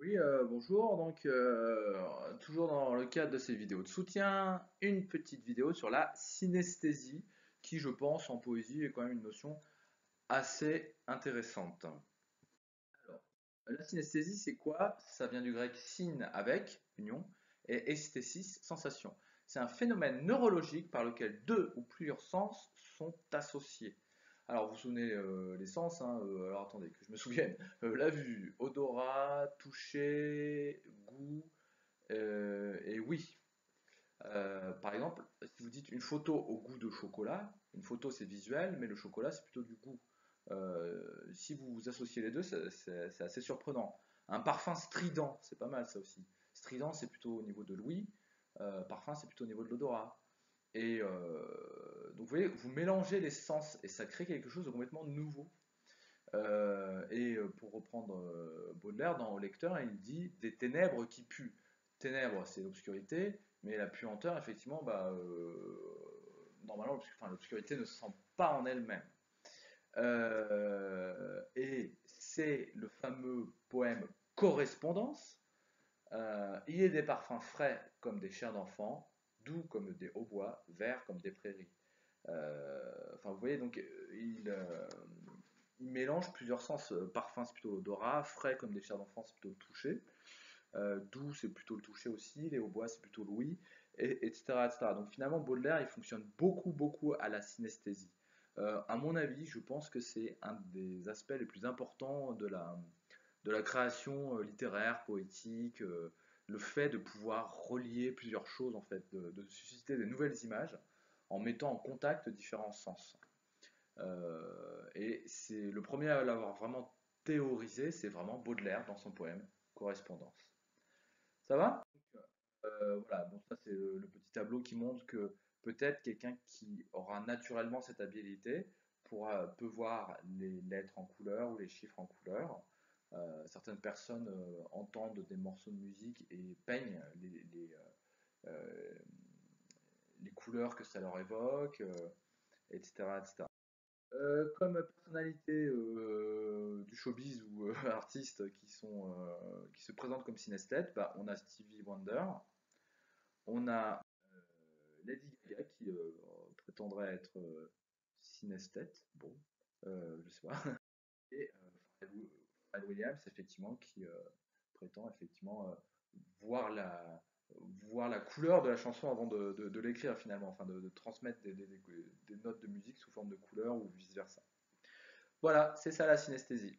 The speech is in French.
Oui, bonjour. Donc, toujours dans le cadre de ces vidéos de soutien, une petite vidéo sur la synesthésie, qui, je pense, en poésie est quand même une notion assez intéressante. Alors, la synesthésie, c'est quoi? Ça vient du grec syn avec, union, et esthésis, sensation. C'est un phénomène neurologique par lequel deux ou plusieurs sens sont associés. Alors, vous vous souvenez les sens, hein, alors attendez, que je me souvienne. La vue, odorat, toucher, goût, et oui. Par exemple, si vous dites une photo au goût de chocolat, une photo c'est visuel, mais le chocolat c'est plutôt du goût. Si vous associez les deux, c'est assez surprenant. Un parfum strident, c'est pas mal ça aussi. Strident c'est plutôt au niveau de l'ouïe, parfum c'est plutôt au niveau de l'odorat. Et donc vous voyez, vous mélangez les sens et ça crée quelque chose de complètement nouveau. Pour reprendre Baudelaire dans Au lecteur, il dit des ténèbres qui puent. Ténèbres, c'est l'obscurité, mais la puanteur, effectivement, normalement, l'obscurité ne se sent pas en elle-même. Et c'est le fameux poème Correspondance. Il est des parfums frais comme des chairs d'enfant, doux comme des hautbois, verts comme des prairies. Enfin, vous voyez, donc il mélange plusieurs sens. Parfum, c'est plutôt l'odorat, frais comme des chairs d'enfant, c'est plutôt le toucher, doux, c'est plutôt le toucher aussi, les hautbois, c'est plutôt l'ouïe, etc., etc. Donc finalement, Baudelaire, il fonctionne beaucoup, beaucoup à la synesthésie. À mon avis, je pense que c'est un des aspects les plus importants de la création littéraire, poétique, le fait de pouvoir relier plusieurs choses, en fait, de susciter des nouvelles images en mettant en contact différents sens. Et c'est le premier à l'avoir vraiment théorisé, c'est vraiment Baudelaire dans son poème Correspondance. Ça va? Voilà, bon, ça c'est le petit tableau qui montre que peut-être quelqu'un qui aura naturellement cette habilité peut voir les lettres en couleur ou les chiffres en couleur. Certaines personnes entendent des morceaux de musique et peignent euh, les couleurs que ça leur évoque, etc., etc. Comme personnalité du showbiz ou artistes qui se présentent comme synesthètes, bah, on a Stevie Wonder, on a Lady Gaga qui prétendrait être synesthète, bon, je sais pas, et Pharrell Williams effectivement qui prétend effectivement voir la voir la couleur de la chanson avant de l'écrire finalement, enfin de transmettre des notes de musique sous forme de couleur ou vice versa. Voilà, c'est ça la synesthésie.